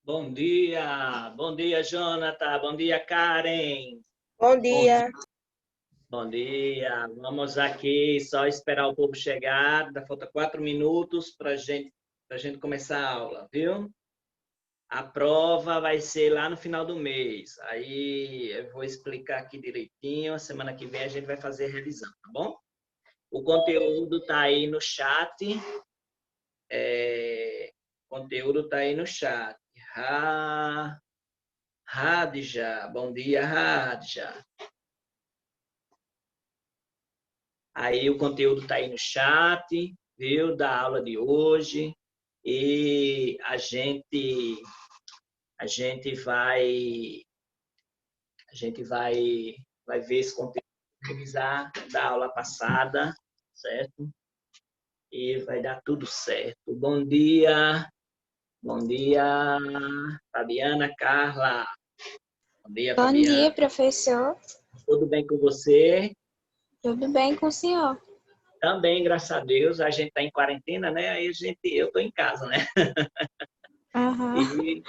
Bom dia, Jonathan, bom dia, Karen. Bom dia. Bom dia, vamos aqui só esperar o povo chegar, falta 4 minutos para a gente começar a aula, viu? A prova vai ser lá no final do mês, aí eu vou explicar aqui direitinho, a semana que vem a gente vai fazer a revisão, tá bom? O conteúdo está aí no chat, Radja, bom dia, Radja. Aí o conteúdo está aí no chat, viu, da aula de hoje. E a gente vai ver esse conteúdo, revisar da aula passada, certo? E vai dar tudo certo. Bom dia, Fabiana, Carla. Bom dia, Fabiana. Bom dia, professor. Tudo bem com você? Tudo bem com o senhor? Também, graças a Deus, a gente está em quarentena, né? Aí eu estou em casa, né? Uhum. E,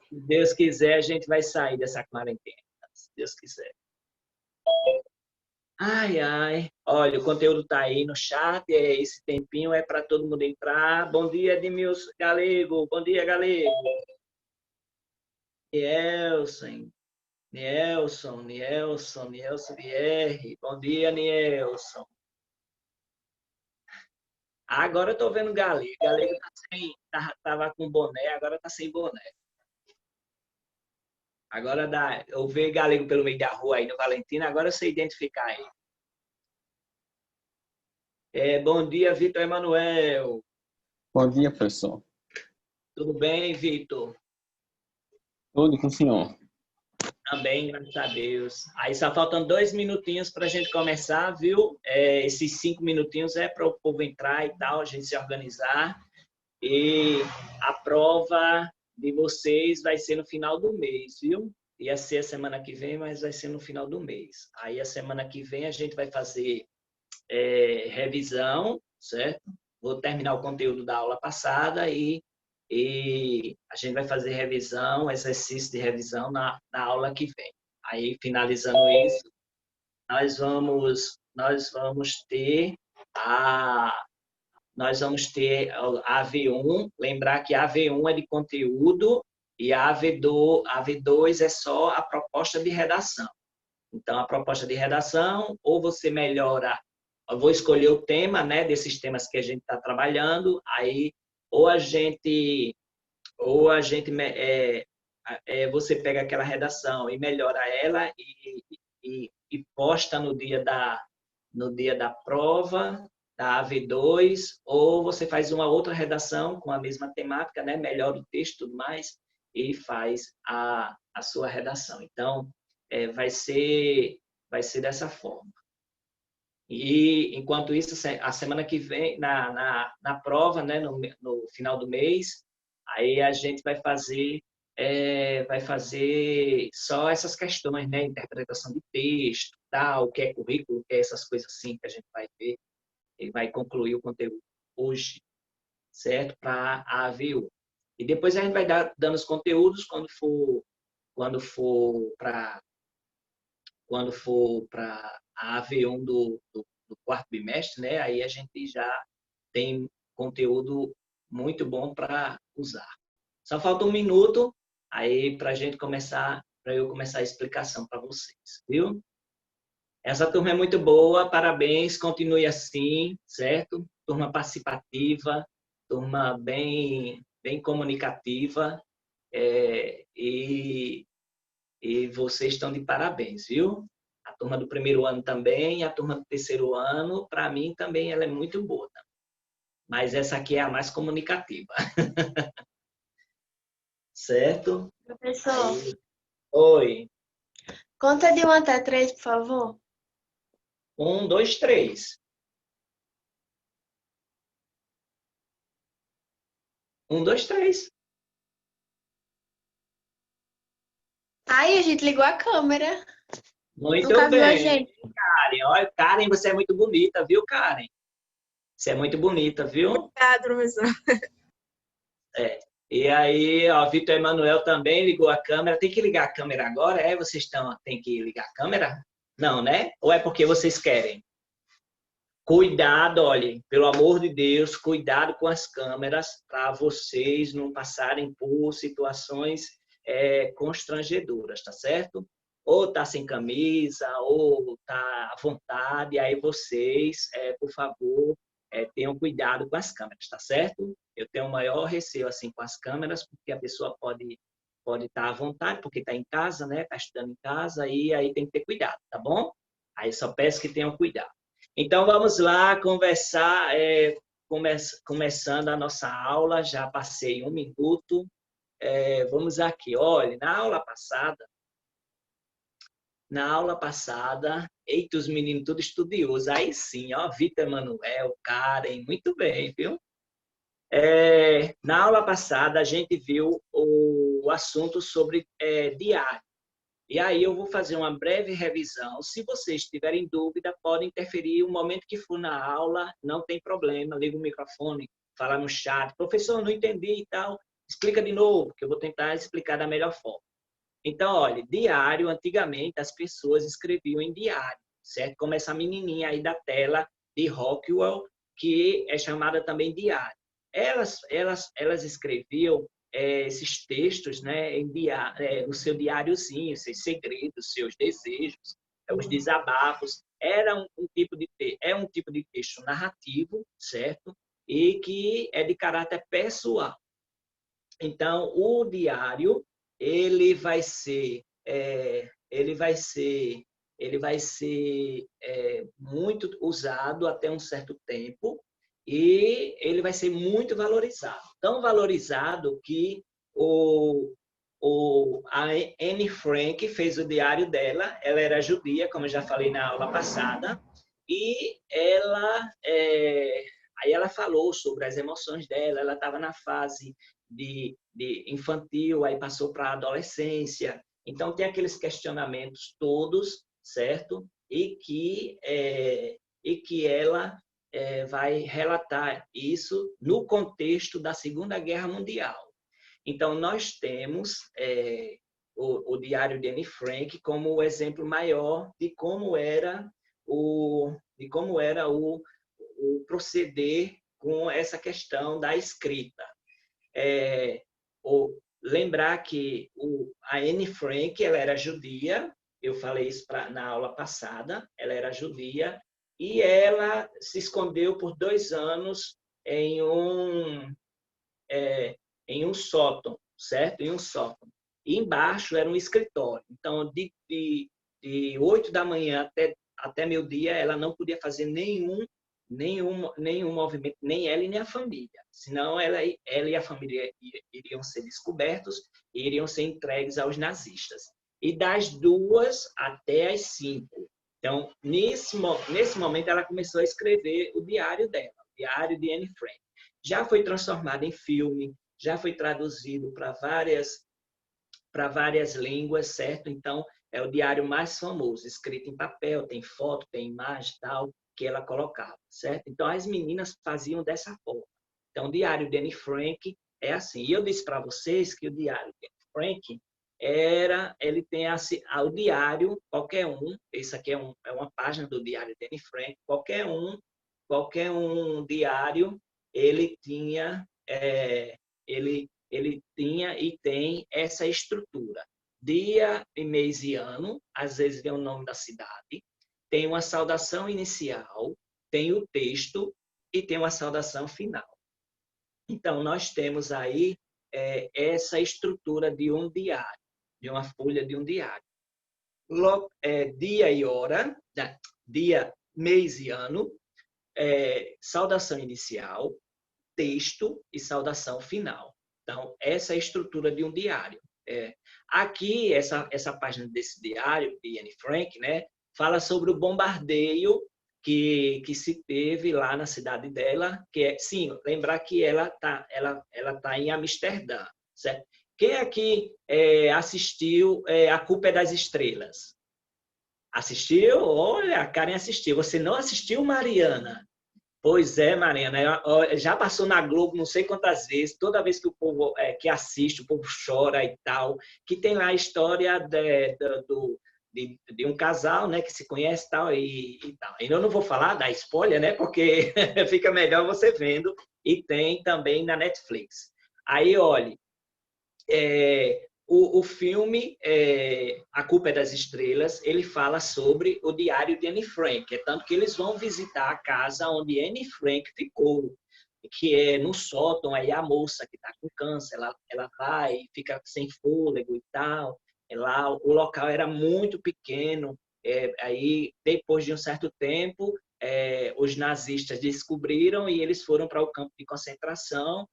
se Deus quiser, a gente vai sair dessa quarentena, se Deus quiser. Ai, ai. Olha, o conteúdo está aí no chat, esse tempinho é para todo mundo entrar. Bom dia, Edmilson Galego. Bom dia, Galego. Nielson BR. Bom dia, Nielson. Agora eu estou vendo o Galego. O Galego tava com boné, agora está sem boné. Agora eu vejo Galego pelo meio da rua aí no Valentina, agora eu sei identificar ele. Bom dia, Vitor Emanuel. Bom dia, professor. Tudo bem, Vitor? Tudo com o senhor. Também, graças a Deus. Aí só faltam 2 minutinhos para a gente começar, viu? Esses 5 minutinhos é para o povo entrar e tal, a gente se organizar. E a prova de vocês vai ser no final do mês, viu? Ia ser a semana que vem, mas vai ser no final do mês. Aí a semana que vem a gente vai fazer revisão, certo? Vou terminar o conteúdo da aula passada e a gente vai fazer revisão, exercício de revisão na aula que vem. Aí, finalizando isso, nós vamos ter a AV1, lembrar que a AV1 é de conteúdo e a AV2 é só a proposta de redação. Então, a proposta de redação, ou você melhora, eu vou escolher o tema, né, desses temas que a gente está trabalhando, aí você pega aquela redação e melhora ela e posta no dia da prova, da AV2, ou você faz uma outra redação com a mesma temática, né, melhora o texto e tudo mais, e faz a sua redação. Então, vai ser dessa forma. E, enquanto isso, a semana que vem, na prova, né, no final do mês, aí a gente vai fazer só essas questões, né, interpretação de texto, tal, o que é currículo, o que é essas coisas assim que a gente vai ver, e vai concluir o conteúdo hoje, certo? Para a AVU. E depois a gente vai dando os conteúdos quando for para a AV1 do quarto bimestre, né? Aí a gente já tem conteúdo muito bom para usar. Só falta um minuto aí para eu começar a explicação para vocês, viu? Essa turma é muito boa, parabéns, continue assim, certo? Turma participativa, turma bem comunicativa, e vocês estão de parabéns, viu? A turma do primeiro ano também, a turma do terceiro ano, para mim também ela é muito boa. Mas essa aqui é a mais comunicativa. Certo? Professor, Oi. conta de 1 até 3, por favor. 1, 2, 3. 1, 2, 3. Aí a gente ligou a câmera. Muito Nunca viu a bem. gente. Karen, olha, Karen, você é muito bonita, viu, Karen? Você é muito bonita, viu? Obrigada, professor. E aí, ó, Vitor Emanuel também ligou a câmera. Tem que ligar a câmera agora? Vocês tem que ligar a câmera? Não, né? Ou é porque vocês querem? Cuidado, olhem, pelo amor de Deus, cuidado com as câmeras para vocês não passarem por situações constrangedoras, tá certo? Ou tá sem camisa, ou tá à vontade, aí vocês, por favor, tenham cuidado com as câmeras, tá certo? Eu tenho o maior receio assim com as câmeras, porque a pessoa pode estar à vontade, porque está em casa, né? Está estudando em casa, e aí tem que ter cuidado, tá bom? Aí só peço que tenham cuidado. Então, vamos lá conversar, começando a nossa aula, já passei 1 minuto. Vamos aqui, olha, na aula passada, eita, os meninos tudo estudiosos, aí sim, ó, Vitor Emanuel, Karen, muito bem, viu? Na aula passada, a gente viu o assunto sobre diário. E aí eu vou fazer uma breve revisão. Se vocês tiverem dúvida, podem interferir o momento que for na aula, não tem problema. Liga o microfone, fala no chat. Professor, não entendi e tal. Explica de novo, que eu vou tentar explicar da melhor forma. Então, olha, diário, antigamente as pessoas escreviam em diário, certo? Como essa menininha aí da tela de Rockwell, que é chamada também diário. Elas escreviam esses textos, né, no seu diáriozinho, seus segredos, seus desejos, os desabafos. É um tipo de texto narrativo, certo? E que é de caráter pessoal. Então, o diário ele vai ser muito usado até um certo tempo, e ele vai ser muito valorizado. Tão valorizado que a Anne Frank fez o diário dela. Ela era judia, como eu já falei na aula passada, e aí ela falou sobre as emoções dela. Ela estava na fase de infantil, aí passou para a adolescência. Então, tem aqueles questionamentos todos, certo? E que ela vai relatar isso no contexto da Segunda Guerra Mundial. Então, nós temos o Diário de Anne Frank como o exemplo maior de como era o proceder com essa questão da escrita. Lembrar que a Anne Frank, ela era judia, eu falei isso na aula passada, ela era judia, e ela se escondeu por 2 anos em um sótão, certo? Em um sótão. E embaixo era um escritório. Então, de 8 da manhã até meio-dia, ela não podia fazer nenhum movimento, nem ela e nem a família. Senão ela e a família iriam ser descobertos e iriam ser entregues aos nazistas. E das 2 até as 5. Então, nesse momento, ela começou a escrever o diário dela, o diário de Anne Frank. Já foi transformado em filme, já foi traduzido para várias línguas, certo? Então, é o diário mais famoso, escrito em papel, tem foto, tem imagem e tal, que ela colocava, certo? Então, as meninas faziam dessa forma. Então, o diário de Anne Frank é assim. E eu disse para vocês que o diário de Anne Frank ele tem o diário, qualquer um, isso aqui é uma página do diário de Anne Frank, qualquer um diário, ele tinha, ele tinha e tem essa estrutura. Dia, mês e ano, às vezes vem o nome da cidade, tem uma saudação inicial, tem o texto e tem uma saudação final. Então, nós temos aí essa estrutura de um diário, de uma folha de um diário. Dia e hora, dia, mês e ano, saudação inicial, texto e saudação final. Então, essa é a estrutura de um diário. Aqui, essa página desse diário, de Anne Frank, né, fala sobre o bombardeio que se teve lá na cidade dela, sim, lembrar que ela tá em Amsterdã, certo? Quem aqui assistiu A Culpa é das Estrelas? Assistiu? Olha, a Karen assistiu. Você não assistiu, Mariana? Pois é, Mariana, já passou na Globo não sei quantas vezes, toda vez que o povo que assiste, o povo chora e tal, que tem lá a história de um casal, né, que se conhece e tal. E eu não vou falar da spoiler, né, porque fica melhor você vendo, e tem também na Netflix. Aí, olha, o filme A Culpa é das Estrelas, ele fala sobre o diário de Anne Frank. É tanto que eles vão visitar a casa onde Anne Frank ficou, que é no sótão. Aí a moça que está com câncer, ela vai, fica sem fôlego e tal. Lá o local era muito pequeno. Aí, depois de um certo tempo, os nazistas descobriram e eles foram para o campo de concentração.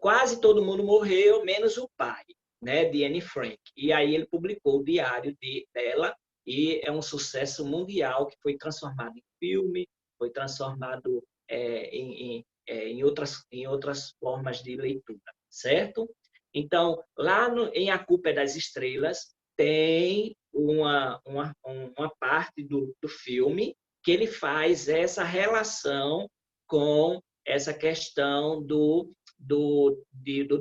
Quase todo mundo morreu, menos o pai, né, de Anne Frank. E aí ele publicou o diário dela e é um sucesso mundial que foi transformado em filme, foi transformado em outras formas de leitura, certo? Então, lá em A Culpa é das Estrelas, tem uma parte do filme que ele faz essa relação com essa questão do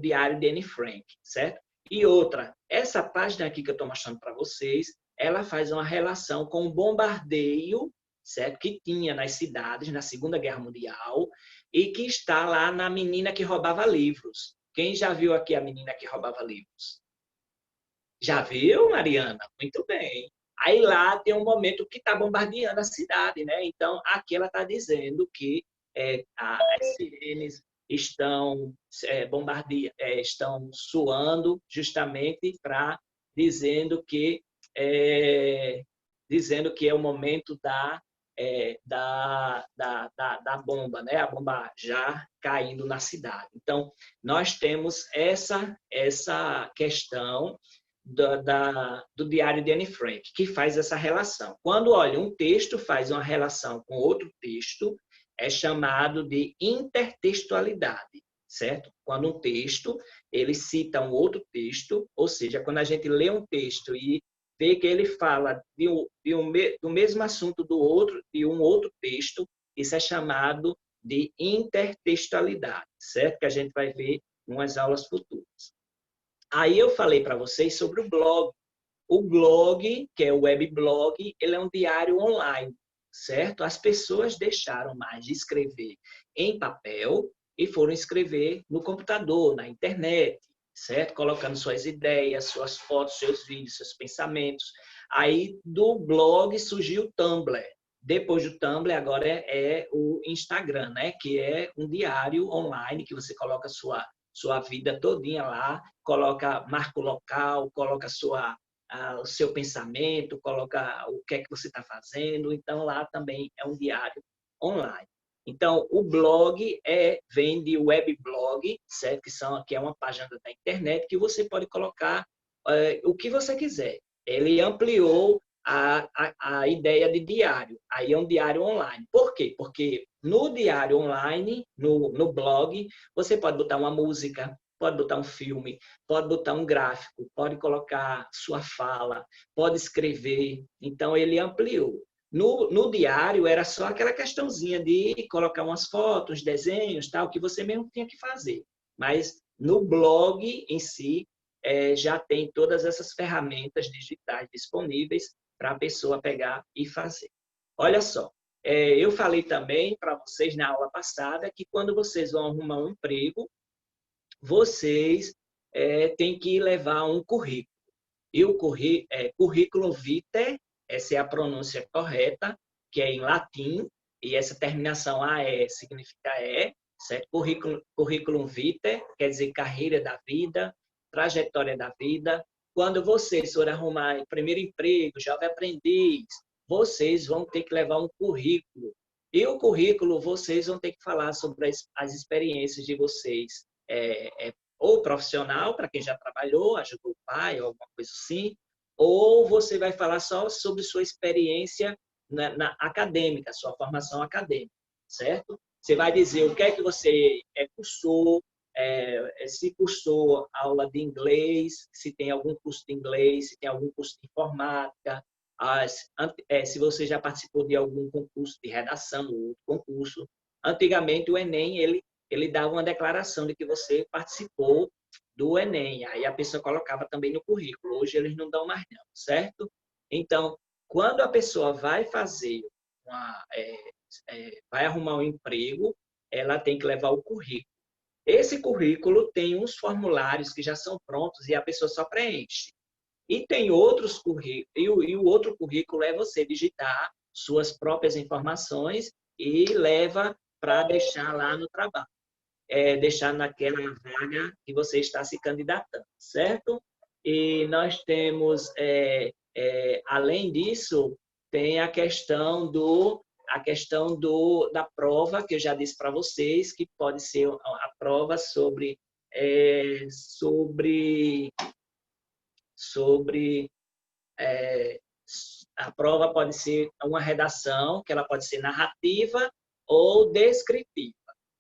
diário de Anne Frank, certo? E outra, essa página aqui que eu estou mostrando para vocês, ela faz uma relação com o bombardeio, certo? Que tinha nas cidades na Segunda Guerra Mundial e que está lá na Menina que Roubava Livros. Quem já viu aqui a Menina que Roubava Livros? Já viu, Mariana? Muito bem. Aí lá tem um momento que está bombardeando a cidade, né? Então, aqui ela está dizendo que as sirenes estão estão soando justamente para dizendo que é o momento da bomba, né? A bomba já caindo na cidade. Então, nós temos essa questão do diário de Anne Frank, que faz essa relação. Quando, olha, um texto faz uma relação com outro texto, é chamado de intertextualidade, certo? Quando um texto, ele cita um outro texto, ou seja, quando a gente lê um texto e vê que ele fala do mesmo assunto de um outro texto, isso é chamado de intertextualidade, certo? Que a gente vai ver em umas aulas futuras. Aí eu falei para vocês sobre o blog. O blog, que é o webblog, ele é um diário online, certo? As pessoas deixaram mais de escrever em papel e foram escrever no computador, na internet, certo? Colocando suas ideias, suas fotos, seus vídeos, seus pensamentos. Aí do blog surgiu o Tumblr. Depois do Tumblr, agora é o Instagram, né? Que é um diário online que você coloca sua vida todinha lá, marca o local, coloca o seu pensamento, coloca o que é que você está fazendo. Então, lá também é um diário online. Então, o blog vem de weblog, certo? Que é uma página da internet que você pode colocar o que você quiser. Ele ampliou a ideia de diário. Aí é um diário online. Por quê? Porque no diário online, no blog, você pode botar uma música, pode botar um filme, pode botar um gráfico, pode colocar sua fala, pode escrever. Então, ele ampliou. No diário, era só aquela questãozinha de colocar umas fotos, desenhos, tal, que você mesmo tinha que fazer. Mas no blog em si, já tem todas essas ferramentas digitais disponíveis para a pessoa pegar e fazer. Olha só, eu falei também para vocês na aula passada que quando vocês vão arrumar um emprego, vocês têm que levar um currículo. E o currículo vitae, essa é a pronúncia correta, que é em latim, e essa terminação AE significa certo? Currículo vitae quer dizer carreira da vida, trajetória da vida. Quando vocês forem arrumar primeiro emprego, jovem aprendiz, vocês vão ter que levar um currículo. E o currículo, vocês vão ter que falar sobre as experiências de vocês, ou profissional, para quem já trabalhou, ajudou o pai, ou alguma coisa assim, ou você vai falar só sobre sua experiência na acadêmica, sua formação acadêmica, certo? Você vai dizer o que é que você cursou, se cursou aula de inglês, se tem algum curso de inglês, se tem algum curso de informática, se você já participou de algum concurso de redação, ou outro concurso. Antigamente, o Enem, ele dava uma declaração de que você participou do Enem. Aí a pessoa colocava também no currículo. Hoje eles não dão mais não, certo? Então, quando a pessoa vai fazer vai arrumar um emprego, ela tem que levar o currículo. Esse currículo tem uns formulários que já são prontos e a pessoa só preenche. E tem outros currículos, e o outro currículo é você digitar suas próprias informações e leva para deixar lá no trabalho. Deixar naquela vaga que você está se candidatando, certo? E nós temos, além disso, tem a questão da prova, que eu já disse para vocês, que pode ser a prova sobre a prova pode ser uma redação, que ela pode ser narrativa ou descritiva.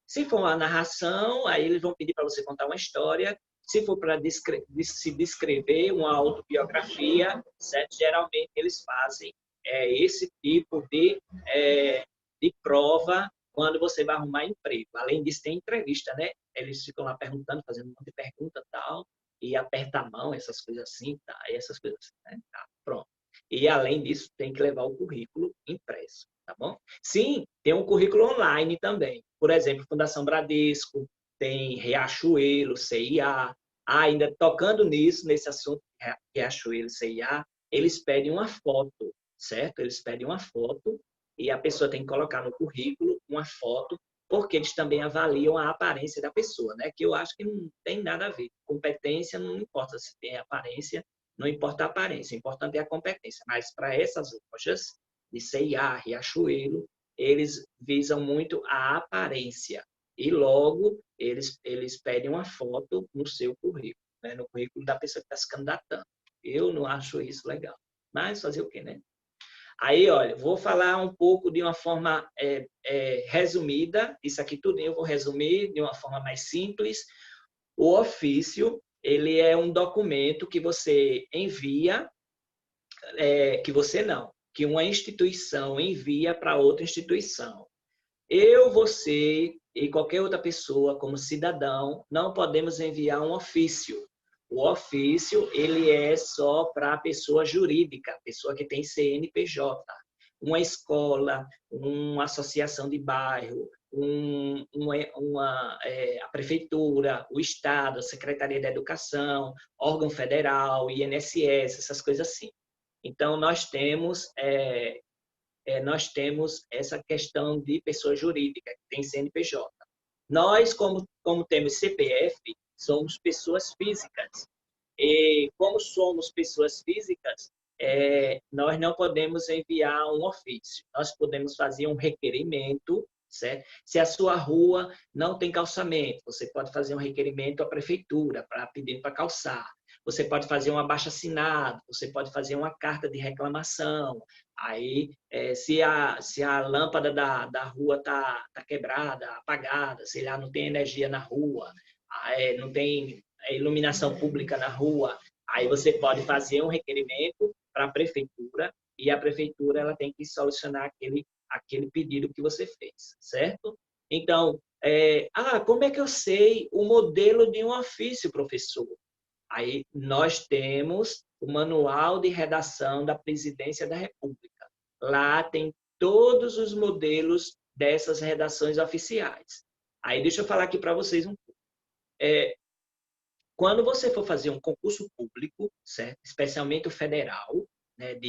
Se for uma narração, aí eles vão pedir para você contar uma história. Se for para se descrever uma autobiografia, certo? Geralmente eles fazem esse tipo de prova quando você vai arrumar emprego. Além disso, tem entrevista, né? Eles ficam lá perguntando, fazendo um monte de pergunta e tal, e aperta a mão, essas coisas assim, tá? Essas coisas assim, né? Tá, pronto. E, além disso, tem que levar o currículo impresso, tá bom? Sim, tem um currículo online também. Por exemplo, Fundação Bradesco, tem Riachuelo, CIA. Ainda tocando nesse assunto, Riachuelo, CIA, eles pedem uma foto, certo? Eles pedem uma foto e a pessoa tem que colocar no currículo uma foto, porque eles também avaliam a aparência da pessoa, né? Que eu acho que não tem nada a ver. Competência não importa se tem aparência, não importa a aparência, o importante é a competência. Mas para essas lojas de C&A, Riachuelo, eles visam muito a aparência. E logo eles pedem uma foto no seu currículo, né? No currículo da pessoa que está se candidatando. Eu não acho isso legal. Mas fazer o quê, né? Aí, olha, vou falar um pouco de uma forma resumida. Isso aqui tudo eu vou resumir de uma forma mais simples. O ofício, ele é um documento que você envia, que uma instituição envia para outra instituição. Eu, você e qualquer outra pessoa, como cidadão, não podemos enviar um ofício. O ofício, ele é só para a pessoa jurídica, pessoa que tem CNPJ. Uma escola, uma associação de bairro, a prefeitura, o Estado, a Secretaria da Educação, órgão federal, INSS, essas coisas assim. Então, nós temos essa questão de pessoa jurídica, que tem CNPJ. Nós, como temos CPF, somos pessoas físicas. E como somos pessoas físicas, nós não podemos enviar um ofício. Nós podemos fazer um requerimento, certo? Se a sua rua não tem calçamento, você pode fazer um requerimento à prefeitura para pedir para calçar. Você pode fazer um abaixo-assinado, você pode fazer uma carta de reclamação. Aí, se a lâmpada da rua tá quebrada, apagada, sei lá, não tem energia na rua, não tem iluminação pública na rua, aí você pode fazer um requerimento para a prefeitura e a prefeitura ela tem que solucionar aquele pedido que você fez, certo? Então, como é que eu sei o modelo de um ofício, professor? Aí nós temos o Manual de Redação da Presidência da República. Lá tem todos os modelos dessas redações oficiais. Aí deixa eu falar aqui para vocês um pouco. Quando você for fazer um concurso público, certo? Especialmente o federal, né,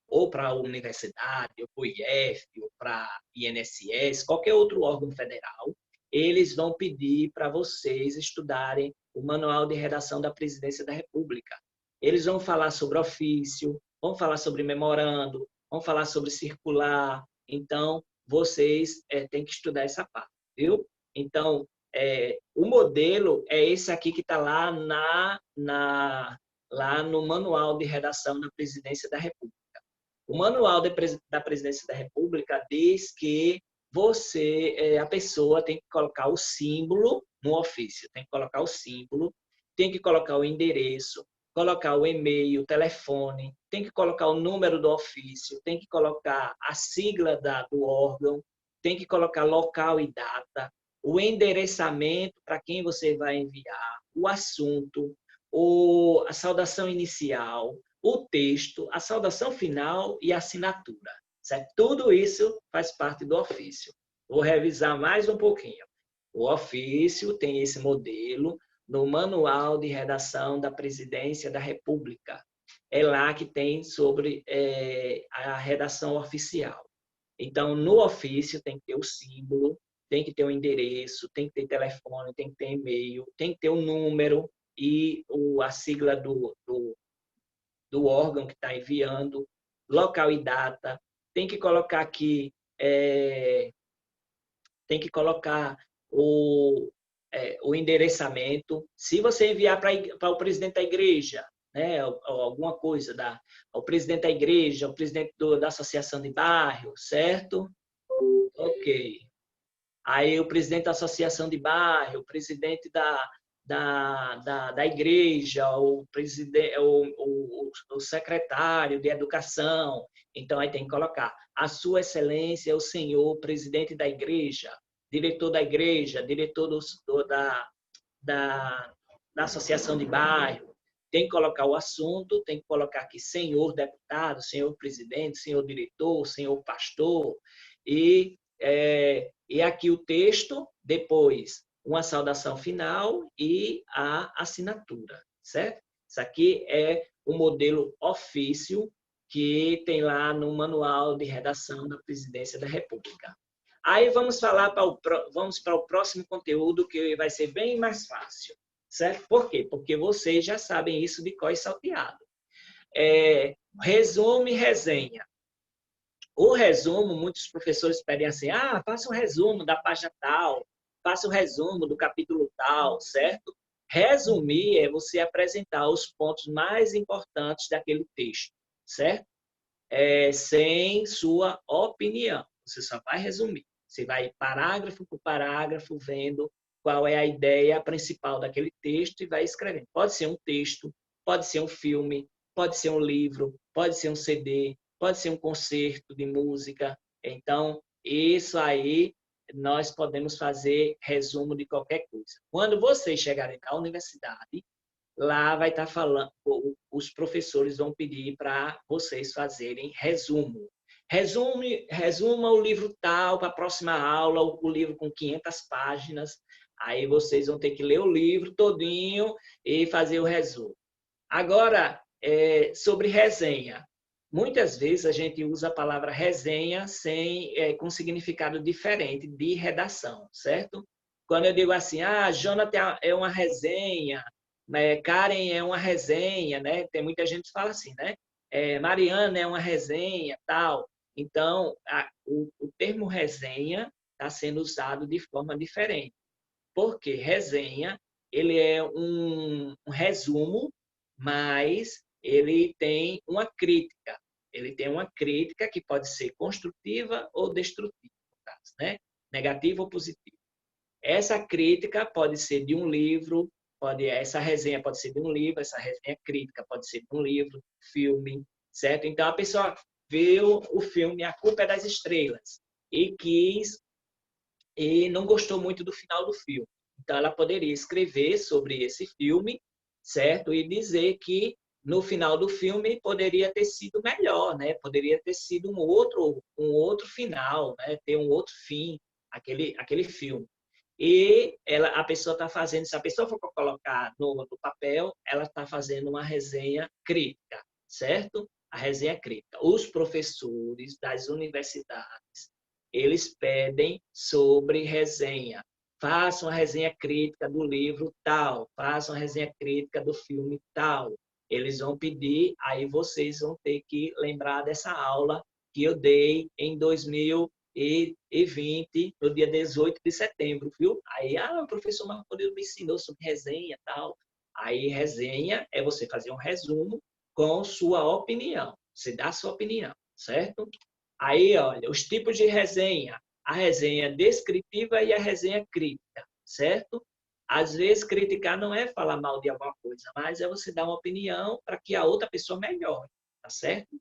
ou para a universidade, ou para o IF, ou para a INSS, qualquer outro órgão federal, eles vão pedir para vocês estudarem o Manual de Redação da Presidência da República. Eles vão falar sobre ofício, vão falar sobre memorando, vão falar sobre circular. Então, vocês têm que estudar essa parte, viu? Então, o modelo é esse aqui que está lá, lá no Manual de Redação da Presidência da República. O Manual da Presidência da República diz que a pessoa tem que colocar o símbolo no ofício, tem que colocar o símbolo, tem que colocar o endereço, colocar o e-mail, o telefone, tem que colocar o número do ofício, tem que colocar a sigla do órgão, tem que colocar local e data, o endereçamento para quem você vai enviar, o assunto, a saudação inicial, o texto, a saudação final e a assinatura. Certo? Tudo isso faz parte do ofício. Vou revisar mais um pouquinho. O ofício tem esse modelo no Manual de Redação da Presidência da República. É lá que tem sobre a redação oficial. Então, no ofício tem que ter o símbolo, tem que ter o endereço, tem que ter telefone, tem que ter e-mail, tem que ter o número e a sigla do órgão que está enviando, local e data. Tem que colocar aqui, tem que colocar o endereçamento. Se você enviar para o presidente da igreja, né, ou alguma coisa, ao presidente da igreja, ao presidente da associação de bairro, certo? Ok. Aí o presidente da associação de bairro, o presidente da igreja, o secretário de educação. Então, aí tem que colocar a sua excelência, o senhor presidente da igreja, diretor da igreja, diretor da associação de bairro. Tem que colocar o assunto, tem que colocar aqui senhor deputado, senhor presidente, senhor diretor, senhor pastor. E aqui o texto, depois uma saudação final e a assinatura, certo? Isso aqui é o modelo ofício que tem lá no Manual de Redação da Presidência da República. Aí vamos para o próximo conteúdo, que vai ser bem mais fácil, certo? Por quê? Porque vocês já sabem isso de cor e salteado. Resumo e resenha. O resumo, muitos professores pedem assim, faça um resumo da página tal, faça um resumo do capítulo tal, certo? Resumir é você apresentar os pontos mais importantes daquele texto, certo? Sem sua opinião. Você só vai resumir. Você vai parágrafo por parágrafo vendo qual é a ideia principal daquele texto e vai escrevendo. Pode ser um texto, pode ser um filme, pode ser um livro, pode ser um CD, pode ser um concerto de música. Então, isso aí nós podemos fazer resumo de qualquer coisa. Quando vocês chegarem na universidade, lá vai estar falando, os professores vão pedir para vocês fazerem resumo. Resuma o livro tal para a próxima aula, o livro com 500 páginas. Aí vocês vão ter que ler o livro todinho e fazer o resumo. Agora, sobre resenha. Muitas vezes a gente usa a palavra resenha com significado diferente de redação, certo? Quando eu digo assim, Jonathan é uma resenha, Karen é uma resenha, né? Tem muita gente que fala assim, né? Mariana é uma resenha, tal. Então, o termo resenha está sendo usado de forma diferente. Porque resenha, ele é um resumo, mas ele tem uma crítica. Ele tem uma crítica que pode ser construtiva ou destrutiva, no caso, né? Negativa ou positiva. Essa crítica pode ser de um livro, essa resenha pode ser de um livro, essa resenha crítica pode ser de um livro, filme, certo? Então, a pessoa viu o filme A Culpa é das Estrelas e não gostou muito do final do filme. Então, ela poderia escrever sobre esse filme, certo? E dizer que no final do filme poderia ter sido melhor, né? Poderia ter sido um outro final, né? Ter um outro fim, aquele filme. E a pessoa está fazendo, se a pessoa for colocar no papel, ela está fazendo uma resenha crítica, certo? A resenha crítica. Os professores das universidades, eles pedem sobre resenha. Faça uma resenha crítica do livro tal, faça uma resenha crítica do filme tal. Eles vão pedir, aí vocês vão ter que lembrar dessa aula que eu dei em 2020, no dia 18 de setembro, viu? Aí, o professor Marcondes me ensinou sobre resenha e tal. Aí, resenha é você fazer um resumo com sua opinião. Você dá a sua opinião, certo? Aí, olha, os tipos de resenha. A resenha descritiva e a resenha crítica, certo? Às vezes, criticar não é falar mal de alguma coisa, mas é você dar uma opinião para que a outra pessoa melhore, tá certo?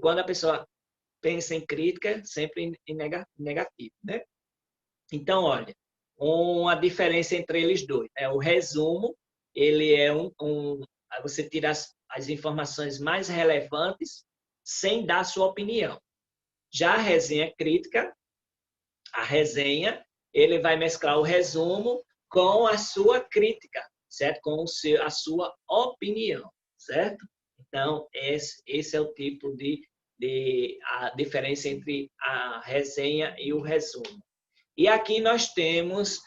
Quando a pessoa pensa em crítica, sempre em negativo, né? Então, olha, uma diferença entre eles dois. O resumo, ele é você tira as informações mais relevantes sem dar sua opinião. Já a resenha crítica, a resenha, ele vai mesclar o resumo com a sua crítica, certo? Com a sua opinião, certo? Então, esse é o tipo a diferença entre a resenha e o resumo. E aqui nós temos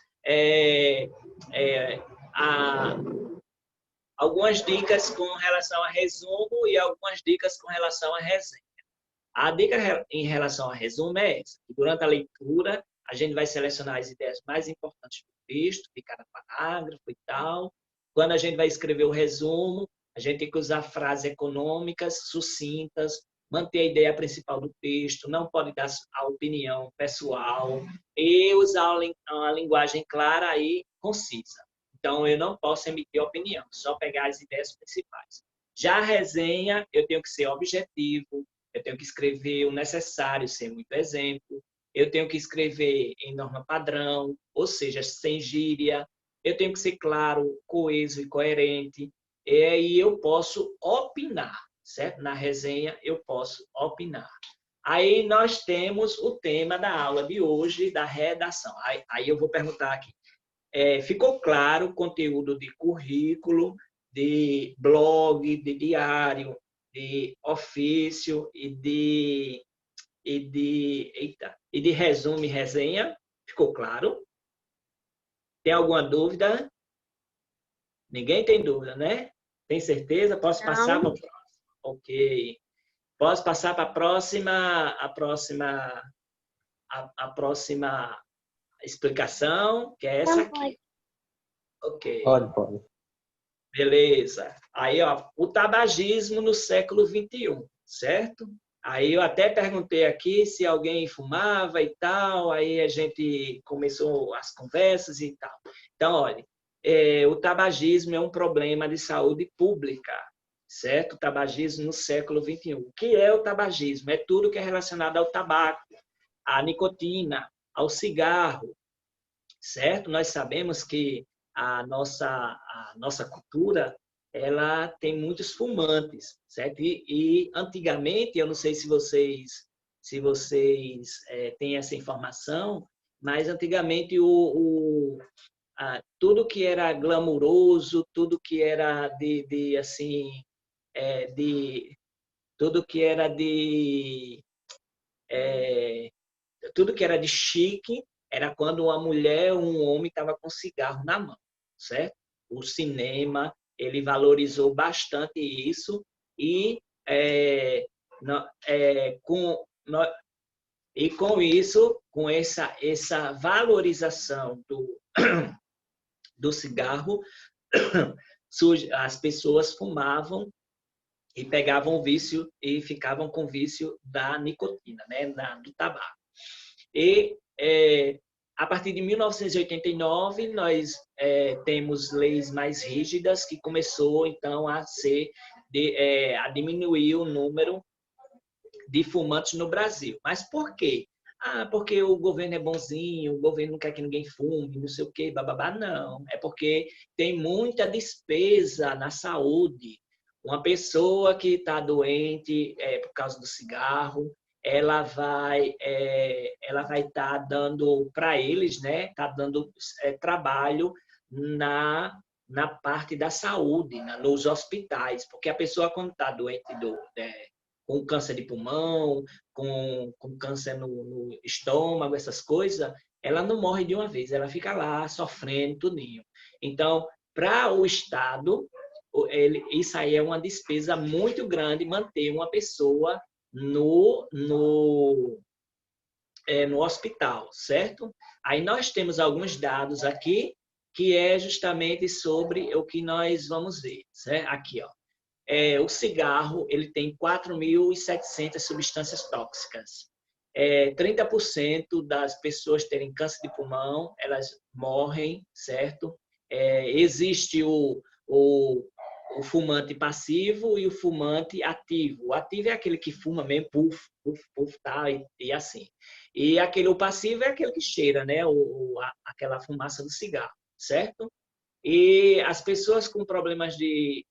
algumas dicas com relação a resumo e algumas dicas com relação a resenha. A dica em relação a resumo é essa. Durante a leitura, a gente vai selecionar as ideias mais importantes do texto, de cada parágrafo e tal. Quando a gente vai escrever o resumo, a gente tem que usar frases econômicas, sucintas, manter a ideia principal do texto, não pode dar a opinião pessoal e usar uma linguagem clara e concisa. Então, eu não posso emitir opinião, só pegar as ideias principais. Já a resenha, eu tenho que ser objetivo, eu tenho que escrever o necessário, sem muito exemplo. Eu tenho que escrever em norma padrão, ou seja, sem gíria. Eu tenho que ser claro, coeso e coerente. E aí eu posso opinar, certo? Na resenha eu posso opinar. Aí nós temos o tema da aula de hoje, da redação. Aí eu vou perguntar aqui. Ficou claro o conteúdo de currículo, de blog, de diário, de ofício e de resumo e resenha? Ficou claro? Tem alguma dúvida? Ninguém tem dúvida, né? Tem certeza? Posso passar para a próxima? Ok. Posso passar para a próxima explicação, que é essa aqui. Ok. Pode. Beleza. Aí, ó, o tabagismo no século XXI, certo? Aí eu até perguntei aqui se alguém fumava e tal, aí a gente começou as conversas e tal. Então, olha, o tabagismo é um problema de saúde pública, certo? O tabagismo no século XXI. O que é o tabagismo? É tudo que é relacionado ao tabaco, à nicotina, ao cigarro, certo? Nós sabemos que a nossa cultura, ela tem muitos fumantes, certo? E antigamente, eu não sei se vocês têm essa informação, mas antigamente tudo que era glamuroso, tudo que era tudo que era de chique era quando uma mulher ou um homem estava com cigarro na mão, certo? O cinema, ele valorizou bastante isso e E com isso, com essa valorização do cigarro, as pessoas fumavam e pegavam o vício e ficavam com o vício da nicotina, né, do tabaco. E a partir de 1989 nós temos leis mais rígidas que começou então a diminuir o número de fumantes no Brasil. Mas por quê? Porque o governo é bonzinho, o governo não quer que ninguém fume, não sei o quê, bababá. Não, é porque tem muita despesa na saúde. Uma pessoa que está doente por causa do cigarro, ela vai estar dando para eles, né? Tá dando trabalho na parte da saúde, nos hospitais, porque a pessoa quando está doente com câncer de pulmão, com câncer no estômago, essas coisas, ela não morre de uma vez, ela fica lá sofrendo tudinho. Então, para o Estado, isso aí é uma despesa muito grande manter uma pessoa no hospital, certo? Aí nós temos alguns dados aqui que é justamente sobre o que nós vamos ver, certo? Aqui, ó. O cigarro ele tem 4.700 substâncias tóxicas. 30% das pessoas terem câncer de pulmão, elas morrem, certo? Existe o fumante passivo e o fumante ativo. O ativo é aquele que fuma mesmo, puf, puf, puf, tá, e assim. E o passivo é aquele que cheira, né? Aquela fumaça do cigarro, certo? E as pessoas com problemas de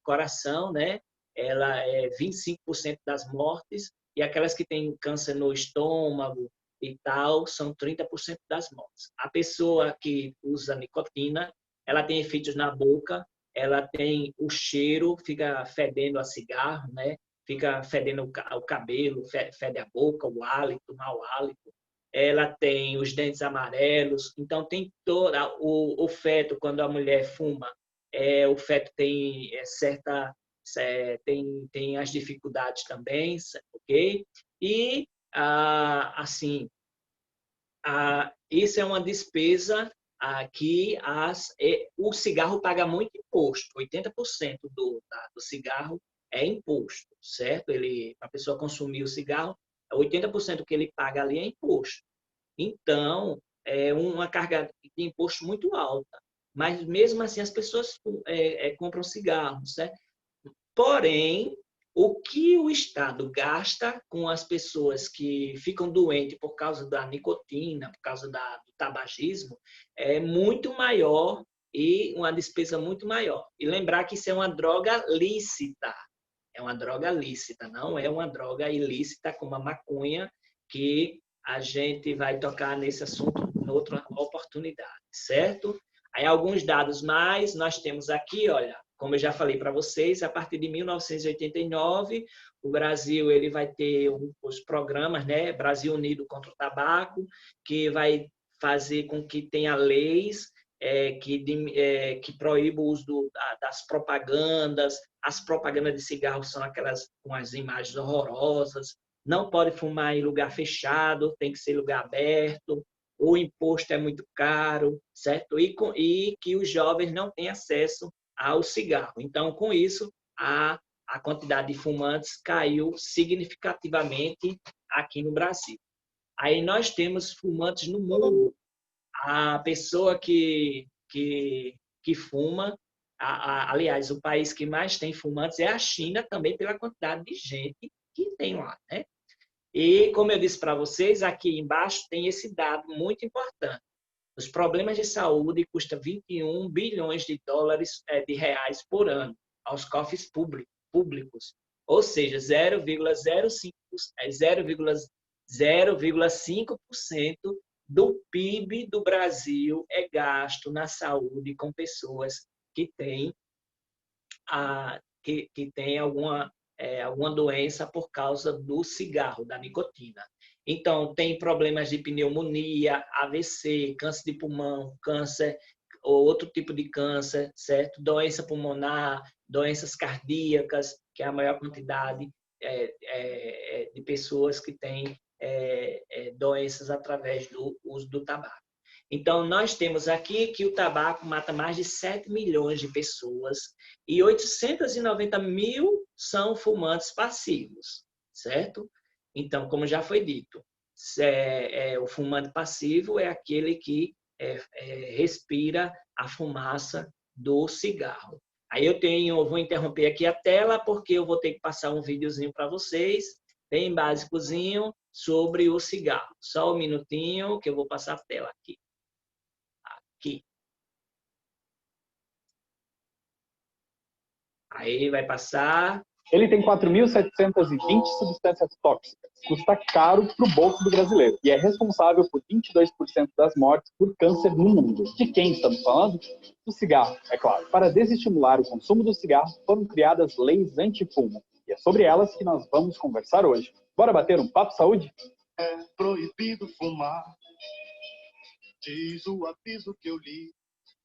coração, né? Ela é 25% das mortes, e aquelas que têm câncer no estômago e tal, são 30% das mortes. A pessoa que usa nicotina, ela tem efeitos na boca, ela tem o cheiro, fica fedendo a cigarro, né? Fica fedendo o cabelo, fede a boca, o hálito, o mau hálito. Ela tem os dentes amarelos, então tem toda o feto quando a mulher fuma, o feto tem tem as dificuldades também, ok? E assim, isso é uma despesa que o cigarro paga muito imposto, 80% do cigarro é imposto, certo? A pessoa consumir o cigarro, 80% que ele paga ali é imposto. Então, é uma carga de imposto muito alta. Mas, mesmo assim, as pessoas compram cigarro, certo? Porém, o que o Estado gasta com as pessoas que ficam doentes por causa da nicotina, por causa do tabagismo, é muito maior e uma despesa muito maior. E lembrar que isso é uma droga lícita. É uma droga lícita, não é uma droga ilícita como a maconha, que a gente vai tocar nesse assunto em outra oportunidade, certo? Aí alguns dados mais, nós temos aqui, olha, como eu já falei para vocês, a partir de 1989, o Brasil ele vai ter os programas, né? Brasil Unido contra o Tabaco, que vai fazer com que tenha leis que proíbam o uso das propagandas. As propagandas de cigarro são aquelas com as imagens horrorosas. Não pode fumar em lugar fechado, tem que ser lugar aberto. O imposto é muito caro, certo? E que os jovens não têm acesso ao cigarro. Então, com isso, a quantidade de fumantes caiu significativamente aqui no Brasil. Aí nós temos fumantes no mundo. A pessoa que fuma, aliás, o país que mais tem fumantes é a China, também pela quantidade de gente que tem lá, né? E, como eu disse para vocês, aqui embaixo tem esse dado muito importante. Os problemas de saúde custam 21 bilhões de dólares de reais por ano aos cofres públicos. Ou seja, 0,05% do PIB do Brasil é gasto na saúde com pessoas que têm alguma doença por causa do cigarro, da nicotina. Então, tem problemas de pneumonia, AVC, câncer de pulmão, câncer ou outro tipo de câncer, certo? Doença pulmonar, doenças cardíacas, que é a maior quantidade de pessoas que têm doenças através do uso do tabaco. Então, nós temos aqui que o tabaco mata mais de 7 milhões de pessoas e 890 mil são fumantes passivos, certo? Então, como já foi dito, o fumante passivo é aquele que respira a fumaça do cigarro. Aí vou interromper aqui a tela porque eu vou ter que passar um videozinho para vocês, bem básicozinho, sobre o cigarro. Só um minutinho que eu vou passar a tela aqui. Aqui. Aí vai passar. Ele tem 4.720 substâncias tóxicas, custa caro para o bolso do brasileiro e é responsável por 22% das mortes por câncer no mundo. De quem estamos falando? Do cigarro, é claro. Para desestimular o consumo do cigarro, foram criadas leis anti-fumo. E é sobre elas que nós vamos conversar hoje. Bora bater um papo saúde? É proibido fumar, diz o aviso que eu li.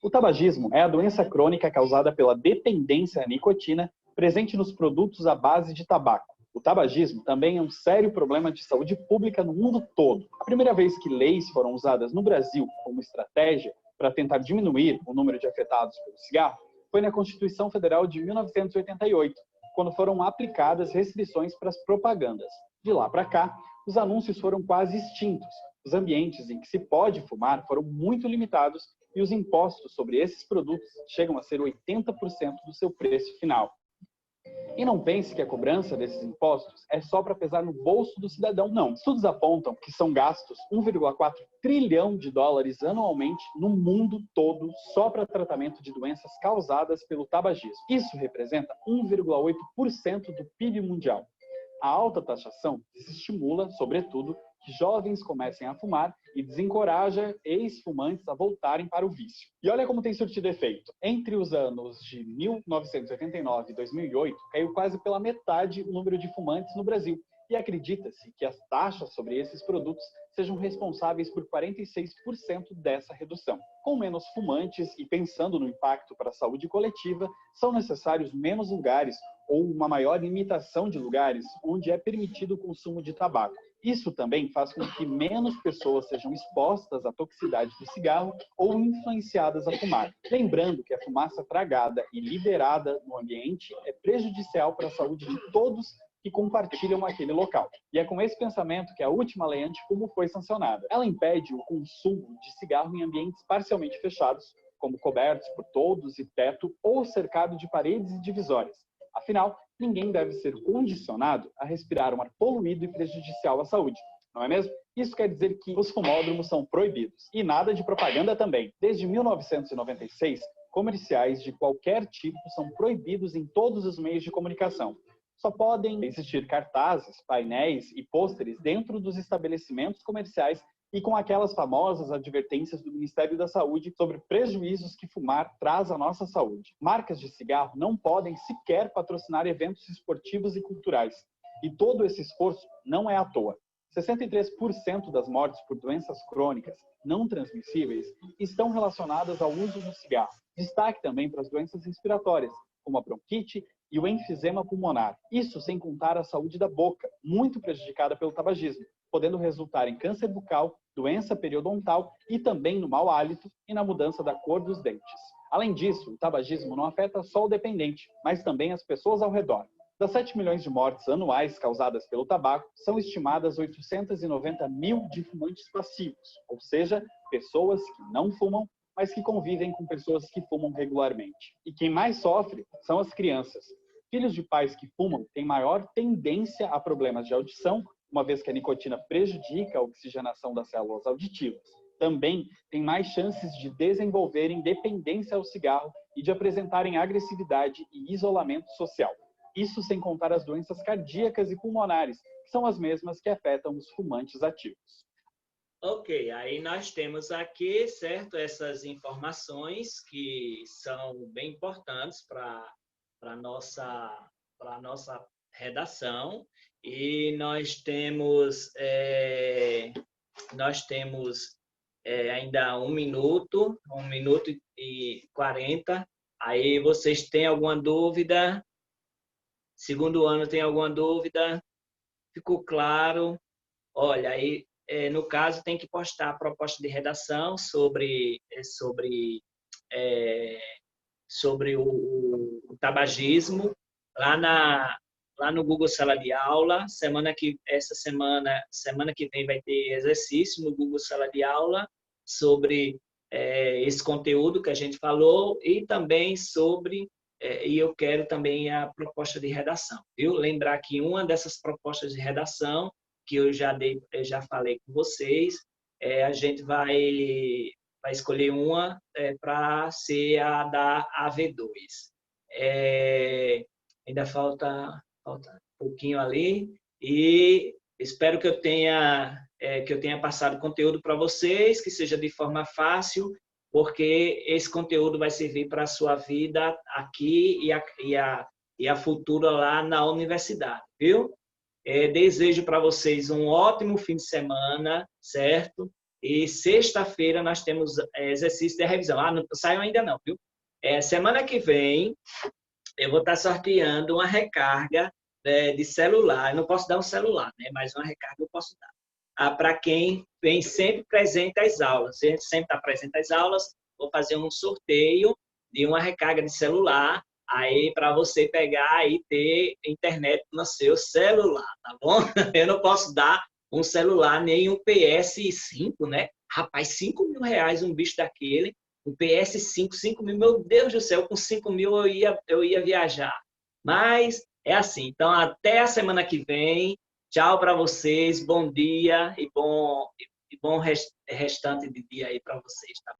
O tabagismo é a doença crônica causada pela dependência à nicotina presente nos produtos à base de tabaco. O tabagismo também é um sério problema de saúde pública no mundo todo. A primeira vez que leis foram usadas no Brasil como estratégia para tentar diminuir o número de afetados pelo cigarro foi na Constituição Federal de 1988, quando foram aplicadas restrições para as propagandas. De lá para cá, os anúncios foram quase extintos. Os ambientes em que se pode fumar foram muito limitados e os impostos sobre esses produtos chegam a ser 80% do seu preço final. E não pense que a cobrança desses impostos é só para pesar no bolso do cidadão, não. Estudos apontam que são gastos 1,4 trilhão de dólares anualmente no mundo todo só para tratamento de doenças causadas pelo tabagismo. Isso representa 1,8% do PIB mundial. A alta taxação desestimula, sobretudo, que jovens comecem a fumar e desencoraja ex-fumantes a voltarem para o vício. E olha como tem surtido efeito. Entre os anos de 1989 e 2008, caiu quase pela metade o número de fumantes no Brasil. E acredita-se que as taxas sobre esses produtos sejam responsáveis por 46% dessa redução. Com menos fumantes e pensando no impacto para a saúde coletiva, são necessários menos lugares ou uma maior limitação de lugares onde é permitido o consumo de tabaco. Isso também faz com que menos pessoas sejam expostas à toxicidade do cigarro ou influenciadas a fumar. Lembrando que a fumaça tragada e liberada no ambiente é prejudicial para a saúde de todos que compartilham aquele local. E é com esse pensamento que a última lei antifumo foi sancionada. Ela impede o consumo de cigarro em ambientes parcialmente fechados, como cobertos por toldos e teto ou cercado de paredes e divisórias. Afinal, ninguém deve ser condicionado a respirar um ar poluído e prejudicial à saúde, não é mesmo? Isso quer dizer que os fumódromos são proibidos. E nada de propaganda também. Desde 1996, comerciais de qualquer tipo são proibidos em todos os meios de comunicação. Só podem existir cartazes, painéis e pôsteres dentro dos estabelecimentos comerciais e com aquelas famosas advertências do Ministério da Saúde sobre prejuízos que fumar traz à nossa saúde. Marcas de cigarro não podem sequer patrocinar eventos esportivos e culturais. E todo esse esforço não é à toa. 63% das mortes por doenças crônicas não transmissíveis estão relacionadas ao uso do cigarro. Destaque também para as doenças respiratórias, como a bronquite e o enfisema pulmonar. Isso sem contar a saúde da boca, muito prejudicada pelo tabagismo, podendo resultar em câncer bucal, doença periodontal e também no mau hálito e na mudança da cor dos dentes. Além disso, o tabagismo não afeta só o dependente, mas também as pessoas ao redor. Das 7 milhões de mortes anuais causadas pelo tabaco, são estimadas 890 mil de fumantes passivos, ou seja, pessoas que não fumam, mas que convivem com pessoas que fumam regularmente. E quem mais sofre são as crianças. Filhos de pais que fumam têm maior tendência a problemas de audição, uma vez que a nicotina prejudica a oxigenação das células auditivas. Também têm mais chances de desenvolverem dependência ao cigarro e de apresentarem agressividade e isolamento social. Isso sem contar as doenças cardíacas e pulmonares, que são as mesmas que afetam os fumantes ativos. Ok, aí nós temos aqui, certo, essas informações que são bem importantes para a nossa redação. E nós temos ainda 1 minuto e 40. Aí vocês têm alguma dúvida? Segundo ano, tem alguma dúvida? Ficou claro? Olha, aí, no caso, tem que postar a proposta de redação sobre o tabagismo lá no Google Sala de Aula. Semana que vem vai ter exercício no Google Sala de Aula sobre esse conteúdo que a gente falou e também e eu quero também a proposta de redação, viu? Lembrar que uma dessas propostas de redação que eu já falei com vocês, a gente vai escolher uma para ser a da AV2. Ainda falta um pouquinho ali e espero que eu tenha passado conteúdo para vocês, que seja de forma fácil, porque esse conteúdo vai servir para a sua vida aqui e a futura lá na universidade, viu? Desejo para vocês um ótimo fim de semana, certo? E sexta-feira nós temos exercício de revisão. Não saiu ainda não, viu? Semana que vem eu vou estar sorteando uma recarga de celular. Eu não posso dar um celular, né? Mas uma recarga eu posso dar. Para quem vem sempre presente às aulas. Se a gente sempre está presente às aulas, vou fazer um sorteio de uma recarga de celular aí para você pegar e ter internet no seu celular, tá bom? Eu não posso dar um celular nem um PS5, né? Rapaz, R$ 5.000 um bicho daquele, um PS5, 5 mil, meu Deus do céu, com 5 mil eu ia viajar. Mas é assim, então até a semana que vem. Tchau para vocês, bom dia e bom restante de dia aí para vocês, tá?